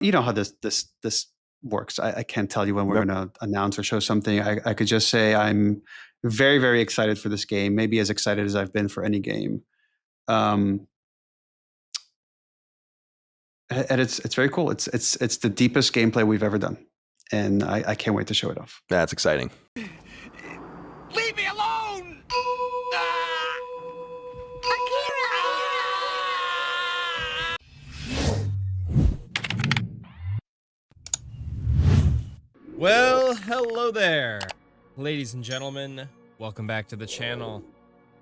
you know how this works. I can't tell you when we're going to announce or show something. I could just say I'm very, very excited for this game, maybe as excited as I've been for any game. And it's very cool. It's the deepest gameplay we've ever done, and I can't wait to show it off. That's exciting. Leave me alone! Well, hello there, ladies and gentlemen. Welcome back to the channel,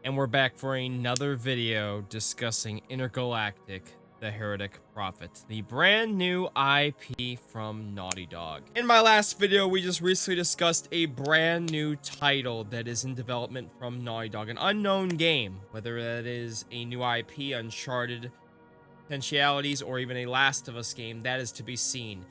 and we're back for another video discussing Intergalactic, the Heretic Prophet, the brand new IP from Naughty Dog. In my last video, we just recently discussed a brand new title that is in development from Naughty Dog, an unknown game, whether that is a new IP, Uncharted, potentialities, or even a Last of Us game, that is to be seen.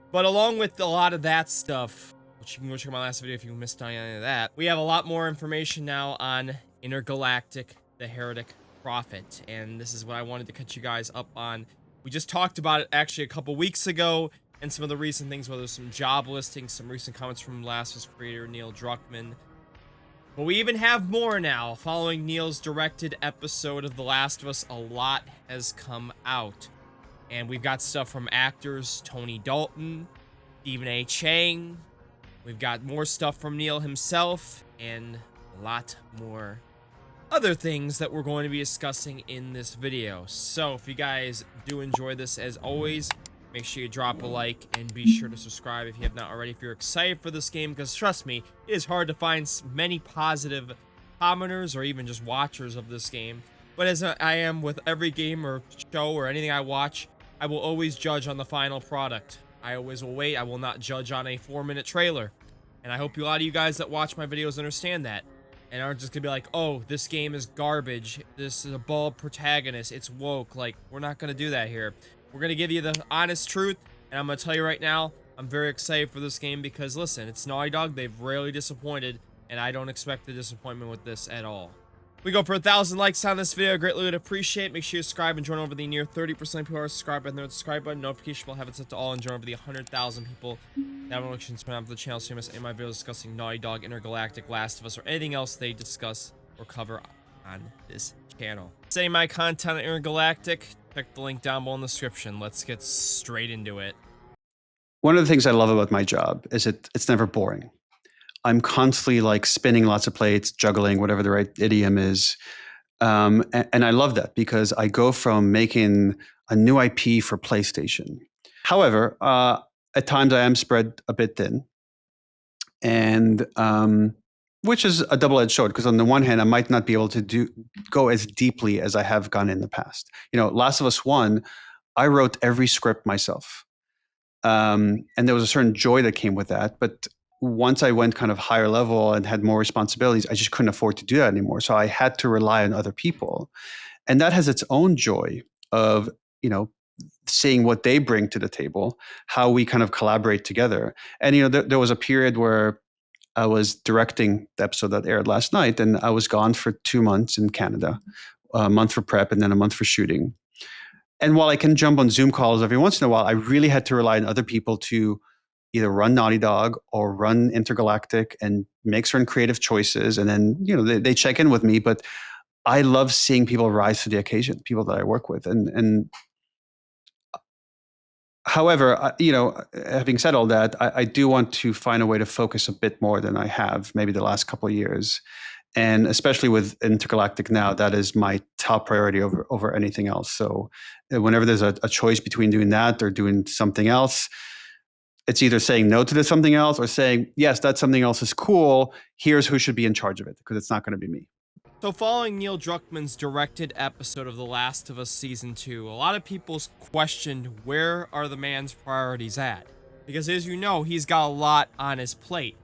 But along with a lot of that stuff, which you can go check my last video if you missed any of that, we have a lot more information now on Intergalactic, the Heretic Prophet, and this is what I wanted to catch you guys up on. We just talked about it actually a couple weeks ago, and some of the recent things, whether some job listings, some recent comments from Last of Us creator Neil Druckmann. But we even have more now. Following Neil's directed episode of The Last of Us, a lot has come out. And we've got stuff from actors Tony Dalton, Stephen A. Chang. We've got more stuff from Neil himself, and a lot more other things that we're going to be discussing in this video. So if you guys do enjoy this, as always, make sure you drop a like and be sure to subscribe if you have not already, if you're excited for this game, because trust me, it is hard to find many positive commenters or even just watchers of this game. But as I am with every game or show or anything I watch, I will always judge on the final product. I always will wait. I will not judge on a 4-minute trailer. And I hope a lot of you guys that watch my videos understand that and aren't just gonna be like, oh, this game is garbage, this is a bald protagonist, it's woke. Like, we're not gonna do that here. We're gonna give you the honest truth, and I'm gonna tell you right now, I'm very excited for this game because, listen, it's Naughty Dog. They've rarely disappointed, and I don't expect the disappointment with this at all. We go for 1,000 likes on this video. Greatly would appreciate. Make sure you subscribe and join over the near 30% of people are subscribed and the subscribe button. Notification bell, have it set to all, and join over the 100,000 people that have notifications turned on for the channel, so you miss any of my videos discussing Naughty Dog, Intergalactic, Last of Us, or anything else they discuss or cover on this channel. Setting my content on Intergalactic, check the link down below in the description. Let's get straight into it. One of the things I love about my job is it's never boring. I'm constantly like spinning lots of plates, juggling, whatever the right idiom is. And I love that because I go from making a new IP for PlayStation. However, at times I am spread a bit thin, and which is a double-edged sword, because on the one hand, I might not be able to go as deeply as I have gone in the past. You know, Last of Us 1, I wrote every script myself. And there was a certain joy that came with that. But once I went kind of higher level and had more responsibilities, I just couldn't afford to do that anymore. So I had to rely on other people. And that has its own joy of, you know, seeing what they bring to the table, how we kind of collaborate together. And, you know, there was a period where I was directing the episode that aired last night, and I was gone for 2 months in Canada, a month for prep and then a month for shooting. And while I can jump on Zoom calls every once in a while, I really had to rely on other people to either run Naughty Dog or run Intergalactic and make certain creative choices. And then, you know, they check in with me, but I love seeing people rise to the occasion, people that I work with. And however, you know, having said all that, I do want to find a way to focus a bit more than I have maybe the last couple of years. And especially with Intergalactic now, that is my top priority over anything else. So whenever there's a choice between doing that or doing something else, it's either saying no to this something else or saying, yes, that something else is cool. Here's who should be in charge of it, because it's not going to be me. So following Neil Druckmann's directed episode of The Last of Us Season 2, a lot of people questioned where are the man's priorities at? Because as you know, he's got a lot on his plate.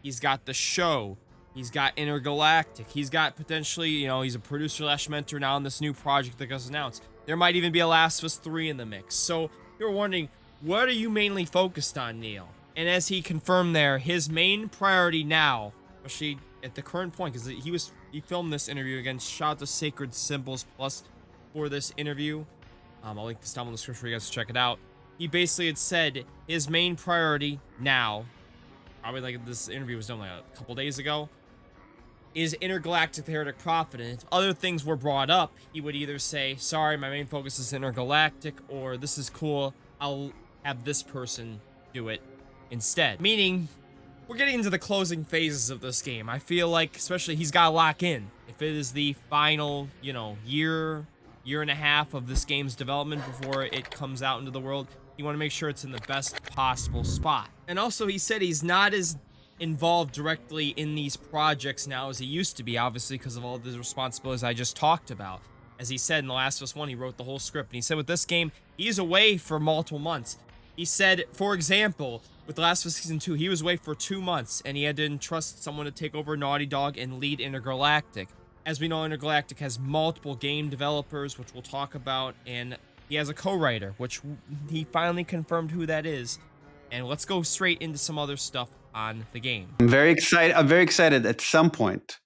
He's got the show. He's got Intergalactic. He's got potentially, you know, he's a producer/mentor now on this new project that got announced. There might even be a Last of Us 3 in the mix. So you're wondering, what are you mainly focused on, Neil? And as he confirmed there, his main priority now, especially at the current point, because he filmed this interview again. Shout out to Sacred Symbols Plus for this interview. I'll link this down in the description for you guys to check it out. he basically had said his main priority now, probably like this interview was done like a couple days ago, is Intergalactic the Heretic Prophet. And if other things were brought up, he would either say, sorry, my main focus is Intergalactic, or this is cool, I'll have this person do it instead. Meaning, we're getting into the closing phases of this game. I feel like, especially, he's got to lock in. If it is the final, you know, year and a half of this game's development before it comes out into the world, you want to make sure it's in the best possible spot. And also, he said he's not as involved directly in these projects now as he used to be, obviously, because of all the responsibilities I just talked about. As he said in The Last of Us 1, he wrote the whole script. And he said with this game, he's away for multiple months. He said, for example, with The Last of Us Season 2, he was away for 2 months, and he had to entrust someone to take over Naughty Dog and lead Intergalactic. As we know, Intergalactic has multiple game developers, which we'll talk about, and he has a co-writer, which he finally confirmed who that is. And let's go straight into some other stuff on the game. I'm very excited at some point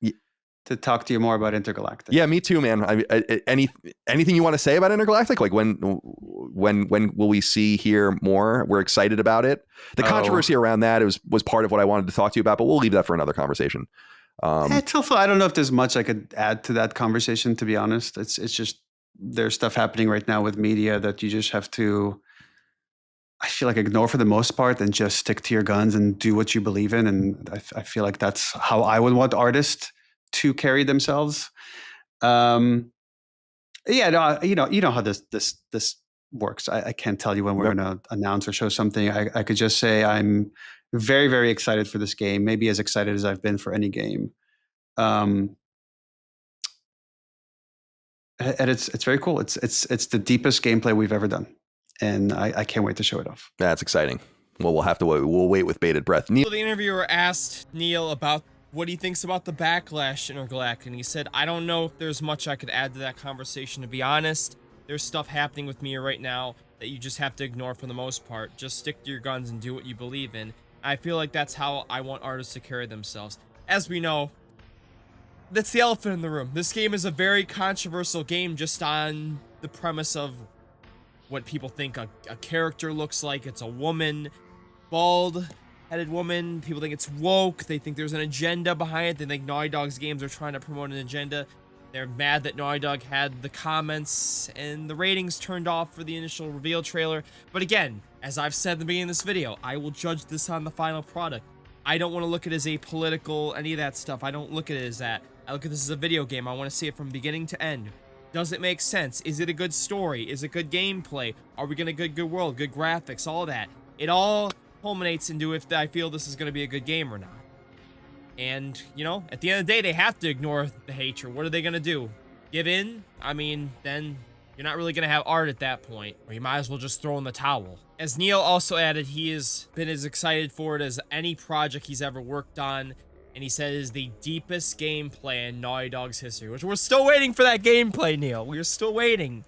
to talk to you more about Intergalactic. Yeah, me too, man. Anything you want to say about Intergalactic? Like when will we hear more? We're excited about it. The controversy around that was part of what I wanted to talk to you about, but we'll leave that for another conversation. It's also, I don't know if there's much I could add to that conversation, to be honest. It's just, there's stuff happening right now with media that you just have to, I feel like, ignore for the most part and just stick to your guns and do what you believe in. And I feel like that's how I would want artists to carry themselves. Yeah, no, you know how this works. I can't tell you when we're going to announce or show something. I could just say I'm very, very excited for this game. Maybe as excited as I've been for any game. And it's very cool. It's the deepest gameplay we've ever done. And I can't wait to show it off. That's exciting. Well, we'll have to wait. We'll wait with bated breath. Neil, So the interviewer asked Neil about what he thinks about the Backlash Intergalactic, and he said, I don't know if there's much I could add to that conversation, to be honest. There's stuff happening with me right now that you just have to ignore for the most part. Just stick to your guns and do what you believe in. I feel like that's how I want artists to carry themselves. As we know, that's the elephant in the room. This game is a very controversial game just on the premise of what people think a character looks like. It's a woman, bald-headed woman. People think it's woke. They think there's an agenda behind it. They think Naughty Dog's games are trying to promote an agenda. They're mad that Naughty Dog had the comments and the ratings turned off for the initial reveal trailer. But again, as I've said at the beginning of this video, I will judge this on the final product. I don't want to look at it as apolitical, any of that stuff. I don't look at it as that. I look at this as a video game. I want to see it from beginning to end. Does it make sense? Is it a good story? Is it good gameplay? Are we going to get good world, good graphics, all that? It all culminates into if I feel this is going to be a good game or not. And, you know, at the end of the day, they have to ignore the hatred. What are they going to do? Give in? I mean, then you're not really going to have art at that point. Or you might as well just throw in the towel. As Neil also added, he has been as excited for it as any project he's ever worked on. And he said it is the deepest gameplay in Naughty Dog's history, which we're still waiting for that gameplay, Neil. We're still waiting.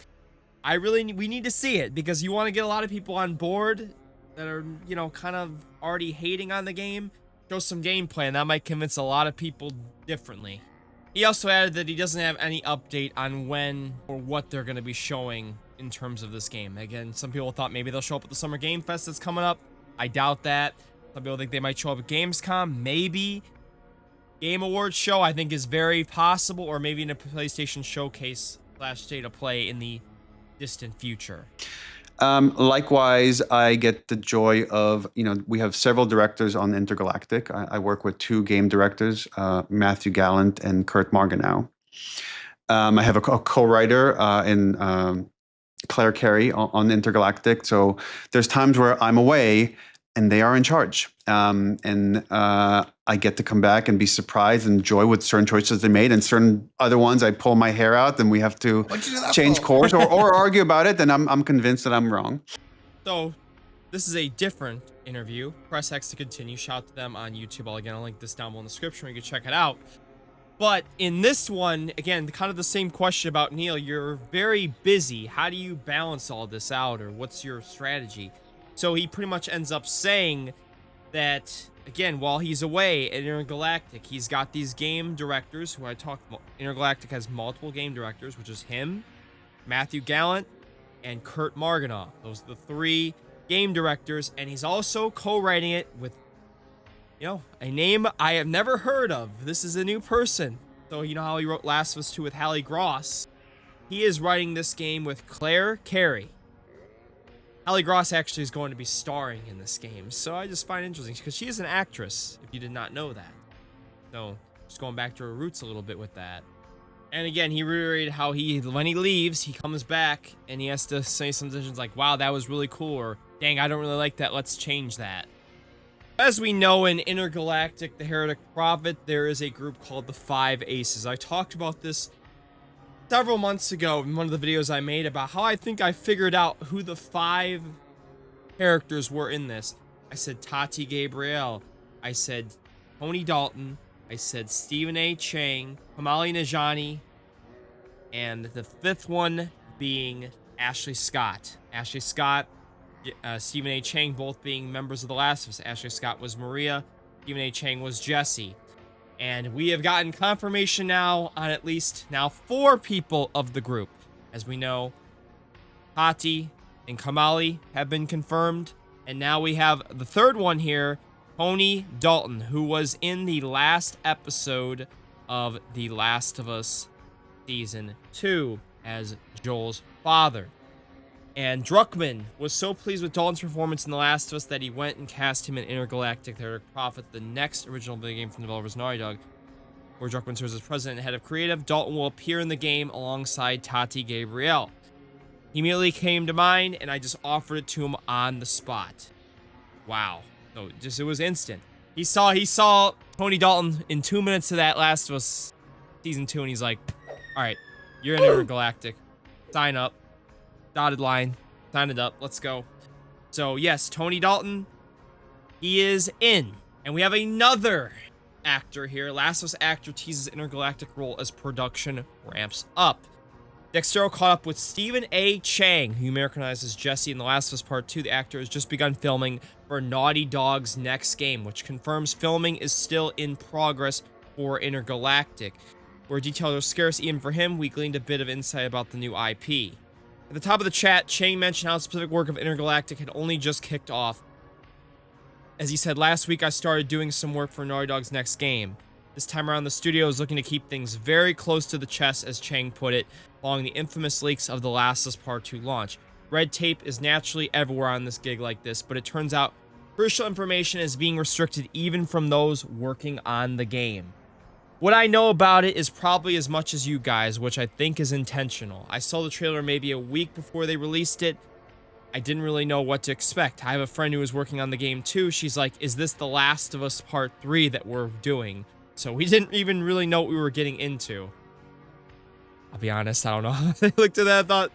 We need to see it because you want to get a lot of people on board that are, you know, kind of already hating on the game. Show some gameplay, and that might convince a lot of people differently. He also added that he doesn't have any update on when or what they're going to be showing in terms of this game. Again, some people thought maybe they'll show up at the Summer Game Fest that's coming up. I doubt that. Some people think they might show up at Gamescom. Maybe. Game Awards show, I think, is very possible, or maybe in a PlayStation Showcase / State of Play in the distant future. Likewise, I get the joy of, you know, we have several directors on Intergalactic. I work with 2 game directors, Matthew Gallant and Kurt Margenau. I have a co-writer in Claire Carré on Intergalactic. So there's times where I'm away and they are in charge. I get to come back and be surprised and enjoy with certain choices they made, and certain other ones I pull my hair out and we have to change course or argue about it. And I'm convinced that I'm wrong. So this is a different interview. Press X to continue. Shout to them on YouTube. I'll link this down below in the description. You can check it out. But in this one, again, kind of the same question about Neil. You're very busy. How do you balance all this out, or what's your strategy? So he pretty much ends up saying that, again, while he's away at Intergalactic, he's got these game directors who I talked about. Intergalactic has multiple game directors, which is him, Matthew Gallant, and Kurt Margenau. Those are the 3 game directors, and he's also co-writing it with, a name I have never heard of. This is a new person. So you know how he wrote Last of Us 2 with Hallie Gross? He is writing this game with Carré. Hallie Gross actually is going to be starring in this game, so I just find it interesting because she is an actress, if you did not know that. So just going back to her roots a little bit with that. And again, he reiterated how when he leaves, he comes back and he has to say some decisions like, wow, that was really cool, or dang, I don't really like that, let's change that. As we know, in Intergalactic, the Heretic Prophet, there is a group called the Five Aces. I talked about this several months ago in one of the videos I made about how I think I figured out who the 5 characters were in this. I said Tati, Gabrielle. I said Tony Dalton. I said Stephen A. Chang, Kamali Najani, and the 5th one being Ashley Scott. Ashley Scott, Stephen A. Chang, both being members of The Last of Us. Ashley Scott was Maria, Stephen A. Chang was Jesse. And we have gotten confirmation now on at least now 4 people of the group. As we know, Tati and Kamali have been confirmed, and now we have the 3rd one here, Tony Dalton, who was in the last episode of The Last of Us Season 2 as Joel's father. And Druckmann was so pleased with Dalton's performance in The Last of Us that he went and cast him in Intergalactic, the Heretic Prophet, the next original video game from developers Naughty Dog, where Druckmann serves as president and head of creative. Dalton will appear in the game alongside Tati Gabrielle. He immediately came to mind, and I just offered it to him on the spot. Wow. No, it was instant. He saw Tony Dalton in 2 minutes of that Last of Us Season 2, and he's like, all right, you're in Intergalactic. Sign up. Dotted line. Sign it up. Let's go. So, yes, Tony Dalton, he is in. And we have another actor here. Last of Us actor teases Intergalactic role as production ramps up. Daxter caught up with Stephen A. Chang, who you may recognize as Jesse in The Last of Us Part 2. The actor has just begun filming for Naughty Dog's next game, which confirms filming is still in progress for Intergalactic. Where details are scarce even for him, we gleaned a bit of insight about the new IP. At the top of the chat, Chang mentioned how the specific work of Intergalactic had only just kicked off. As he said, last week I started doing some work for Naughty Dog's next game. This time around, the studio is looking to keep things very close to the chest, as Chang put it, following the infamous leaks of The Last of Us Part 2 launch. Red tape is naturally everywhere on this gig like this, but it turns out crucial information is being restricted even from those working on the game. What I know about it is probably as much as you guys, which I think is intentional. I saw the trailer maybe a week before they released it. I didn't really know what to expect. I have a friend who was working on the game too. She's like, is this The Last of Us Part 3 that we're doing? So we didn't even really know what we were getting into. I'll be honest, I don't know. I looked at that and thought,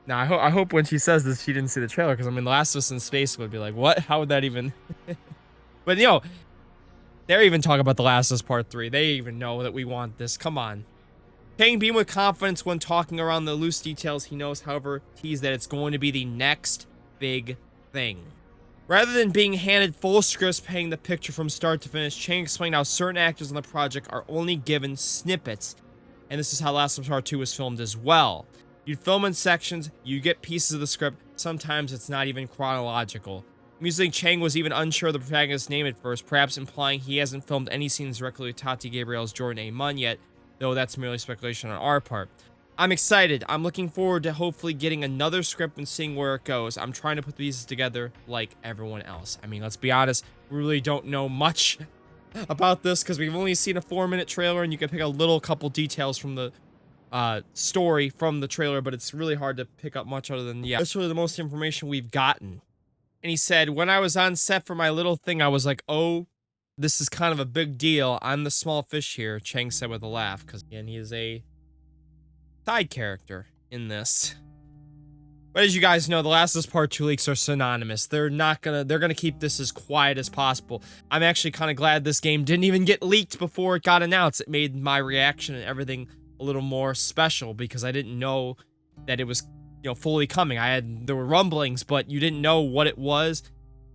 now I hope when she says this, she didn't see the trailer, because I mean, The Last of Us in space would be like, what? How would that even? But they're even talking about The Last of Us Part 3. They even know that we want this. Come on. Chang beamed with confidence when talking around the loose details. He knows, however, teased that it's going to be the next big thing. Rather than being handed full scripts painting the picture from start to finish, Chang explained how certain actors on the project are only given snippets. And this is how Last of Us Part 2 was filmed as well. You film in sections, you get pieces of the script, sometimes it's not even chronological. Musically, Chang was even unsure of the protagonist's name at first, perhaps implying he hasn't filmed any scenes directly with Tati Gabrielle's Jordan A. Munn yet, though that's merely speculation on our part. I'm excited. I'm looking forward to hopefully getting another script and seeing where it goes. I'm trying to put the pieces together like everyone else. I mean, let's be honest, we really don't know much about this because we've only seen a 4-minute trailer, and you can pick a couple details from the story from the trailer, but it's really hard to pick up much other than, that's really the most information we've gotten. And he said, when I was on set for my little thing, I was like, oh, this is kind of a big deal. I'm the small fish here, Chang said with a laugh, because again, he is a side character in this. But as you guys know, The Last of Us Part 2 leaks are synonymous. They're gonna keep this as quiet as possible. I'm actually kind of glad this game didn't even get leaked before it got announced. It made my reaction and everything a little more special, because I didn't know that it was, fully coming. There were rumblings, but you didn't know what it was.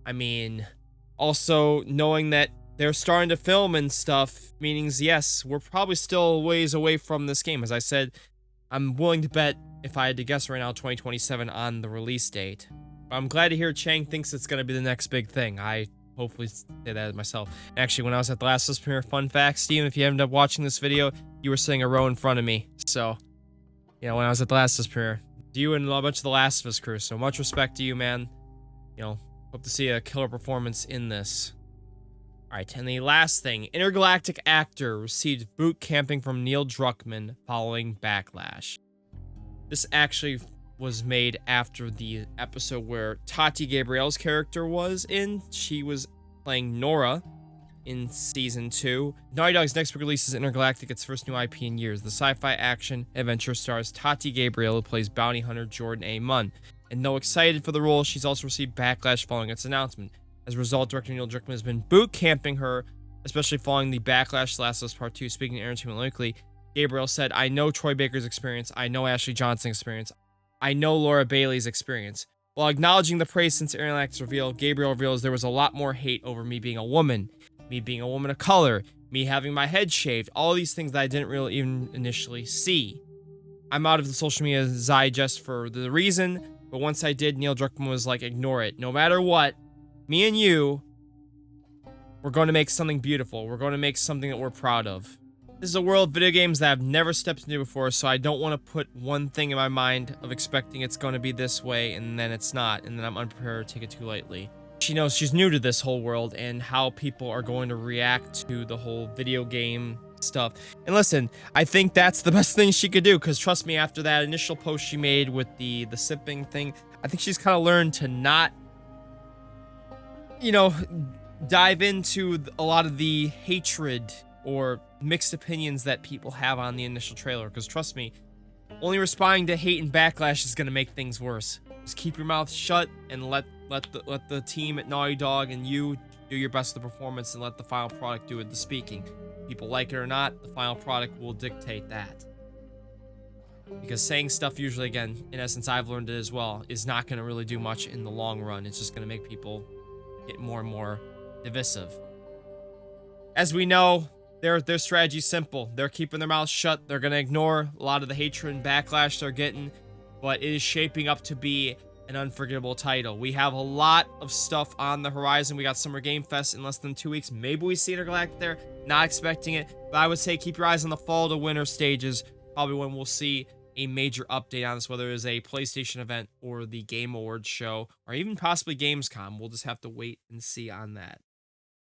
I mean, also knowing that they're starting to film and stuff, meanings, yes, we're probably still a ways away from this game. As I said, I'm willing to bet, if I had to guess right now, 2027 on the release date. I'm glad to hear Chang thinks it's going to be the next big thing. I hopefully say that myself. Actually, when I was at the Last of Us premiere, fun fact, Steven, if you ended up watching this video, you were sitting a row in front of me. So, you know, when I was at the Last of Us premiere, you and a bunch of the Last of Us crew. So much respect to you, man. You know, hope to see a killer performance in this. Alright, and the last thing, Intergalactic actor received boot camping from Neil Druckmann following Backlash. This actually was made after the episode where Tati, Gabrielle's character, was in. She was playing Nora in Season 2. Naughty Dog's next big release is Intergalactic, its first new IP in years. The sci-fi action adventure stars Tati Gabrielle, who plays bounty hunter Jordan A. Munn. And though excited for the role, she's also received backlash following its announcement. As a result, director Neil Druckmann has been boot camping her, especially following the Backlash to Last of Us Part 2. Speaking to Entertainment Weekly, Gabrielle said, "I know Troy Baker's experience, I know Ashley Johnson's experience, I know Laura Bailey's experience." While acknowledging the praise since Intergalactic's reveal, Gabrielle reveals there was a lot more hate over me being a woman of color, me having my head shaved, all these things that I didn't really even initially see. I'm out of the social media digest for the reason, but once I did, Neil Druckmann was like, ignore it. No matter what, me and you, we're going to make something beautiful. We're going to make something that we're proud of. This is a world of video games that I've never stepped into before, so I don't want to put one thing in my mind of expecting it's going to be this way, and then it's not, and then I'm unprepared to take it too lightly. She knows she's new to this whole world and how people are going to react to the whole video game stuff. And listen, I think that's the best thing she could do, because trust me, after that initial post she made with the sipping thing, I think she's kind of learned to not, you know, dive into a lot of the hatred or mixed opinions that people have on the initial trailer, because trust me, only responding to hate and backlash is going to make things worse. Just keep your mouth shut and let the team at Naughty Dog and you do your best of the performance, and let the final product do it, the speaking. People like it or not, the final product will dictate that. Because saying stuff usually, again, in essence, I've learned it as well, is not going to really do much in the long run. It's just going to make people get more and more divisive. As we know, their strategy's simple. They're keeping their mouths shut. They're going to ignore a lot of the hatred and backlash they're getting, but it is shaping up to be an unforgettable title. We have a lot of stuff on the horizon. We got Summer Game Fest in less than 2 weeks. Maybe we see Intergalactic there. Not expecting it, but I would say keep your eyes on the fall to winter stages. Probably when we'll see a major update on this, whether it is a PlayStation event or the Game Awards show, or even possibly Gamescom. We'll just have to wait and see on that.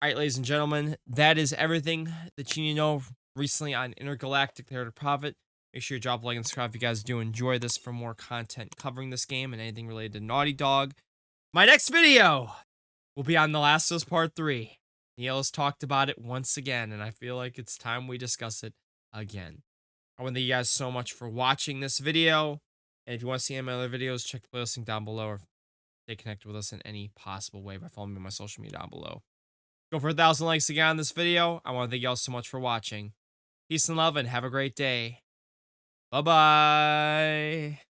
All right, ladies and gentlemen, that is everything that you need to know recently on Intergalactic, the Heretic Prophet. Make sure you drop a like and subscribe if you guys do enjoy this for more content covering this game and anything related to Naughty Dog. My next video will be on The Last of Us Part 3. Neil has talked about it once again, and I feel like it's time we discuss it again. I want to thank you guys so much for watching this video. And if you want to see any of my other videos, check the playlist link down below, or stay connected with us in any possible way by following me on my social media down below. Go for 1,000 likes again on this video. I want to thank you all so much for watching. Peace and love, and have a great day. Bye-bye.